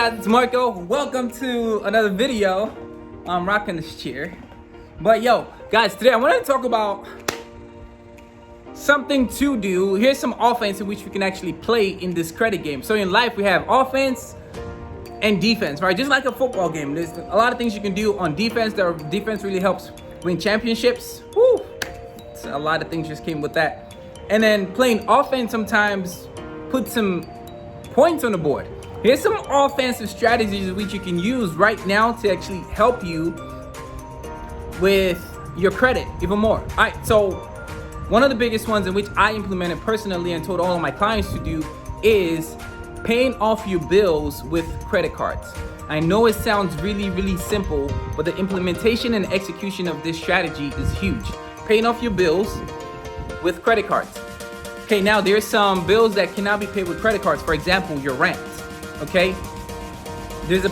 guys, it's Marco. Welcome to another video. I'm rocking this chair. But yo, guys, today I wanted to talk about something to do. Here's some offense in which we can actually play in this credit game. So in life, we have offense and defense, right? Just like a football game. There's a lot of things you can do on defense. Defense really helps win championships. Woo! So a lot of things just came with that. And then playing offense sometimes puts some points on the board. Here's some offensive strategies which you can use right now to actually help you with your credit even more. All right, so one of the biggest ones in which I implemented personally and told all of my clients to do is paying off your bills with credit cards. I know it sounds really simple, but the implementation and execution of this strategy is huge. Paying off your bills with credit cards. Okay, now there's some bills that cannot be paid with credit cards. For example, your rent. Okay, there's a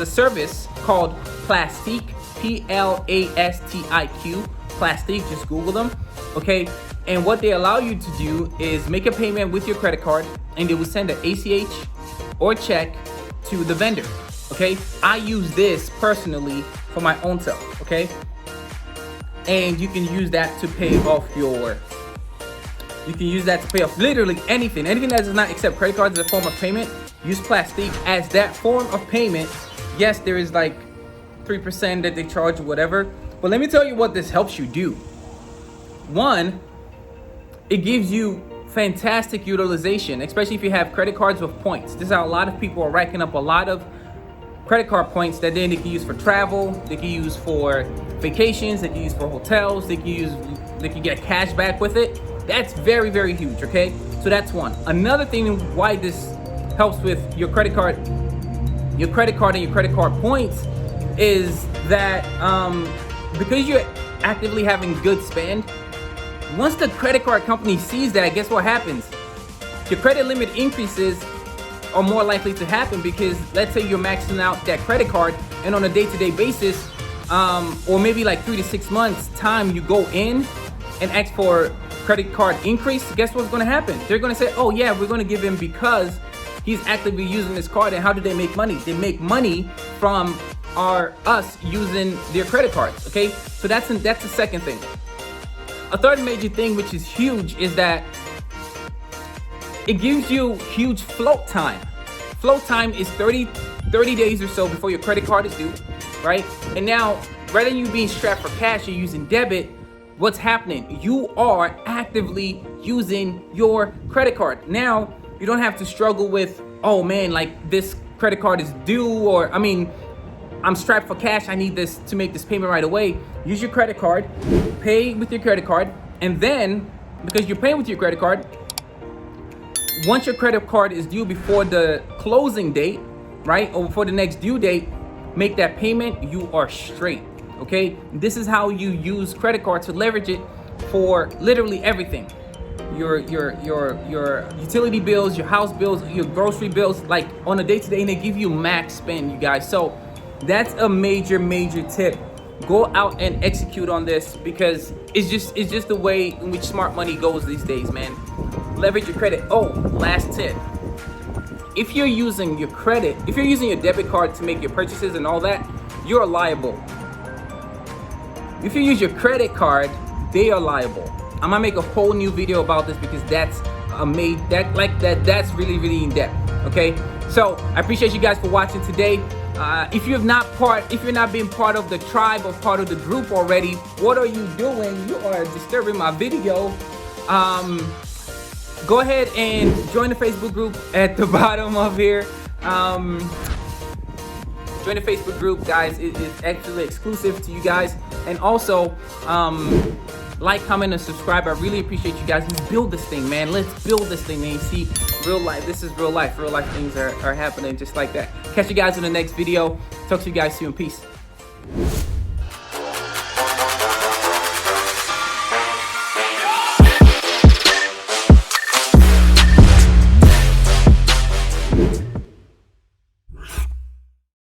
service called Plastique, Plastiq, Plastique. Just Google them. Okay, and what they allow you to do is make a payment with your credit card, and they will send an ACH or check to the vendor. Okay, I use this personally for my own self. Okay, and you can use that to pay off your. You can use that to pay off literally anything that does not accept credit cards as a form of payment. Use Plastique as that form of payment. Yes, there is like 3% that they charge or whatever, but let me tell you what this helps you do. One, it gives you fantastic utilization, especially if you have credit cards with points. This is how a lot of people are racking up a lot of credit card points that then they can use for travel, they can use for vacations, they can use for hotels, they can get cash back with it. That's very huge. Okay, so that's one. Another thing why this helps with your credit card and your credit card points is that because you're actively having good spend, once the credit card company sees that, guess what happens? Your credit limit increases are more likely to happen, because let's say you're maxing out that credit card, and on a day-to-day basis, or maybe like 3 to 6 months time, you go in and ask for credit card increase. Guess what's going to happen? They're going to say, oh yeah, we're going to give him because he's actively using this card. And how do they make money? They make money from us using their credit cards. Okay, so that's the second thing. A third major thing, which is huge, is that it gives you huge float time. Float time is 30 days or so before your credit card is due, right? And now, rather than you being strapped for cash, you're using debit. What's happening? You are actively using your credit card. Now, you don't have to struggle with, oh man, like this credit card is due, or I'm strapped for cash, I need this to make this payment right away. Use your credit card, pay with your credit card, and then, because you're paying with your credit card, once your credit card is due before the closing date, right, or before the next due date, make that payment, you are straight. Okay, this is how you use credit card to leverage it for literally everything. Your utility bills, your house bills, your grocery bills, like on a day-to-day, and they give you max spend, you guys. So that's a major tip. Go out and execute on this, because it's just the way in which smart money goes these days, man. Leverage your credit. Oh, last tip. If you're using your credit, if you're using your debit card to make your purchases and all that, you're liable. If you use your credit card, they are liable. I'm gonna make a whole new video about this, because that's that's really in depth. Okay, so I appreciate you guys for watching today. If you're not being part of the tribe or part of the group already, what are you doing? You are disturbing my video. Go ahead and join the Facebook group at the bottom of here. Join the Facebook group, guys. It is actually exclusive to you guys. And also, like, comment, and subscribe. I really appreciate you guys. Let's build this thing, man. Let's build this thing, man. See, real life. This is real life. Real life things are happening just like that. Catch you guys in the next video. Talk to you guys soon. Peace.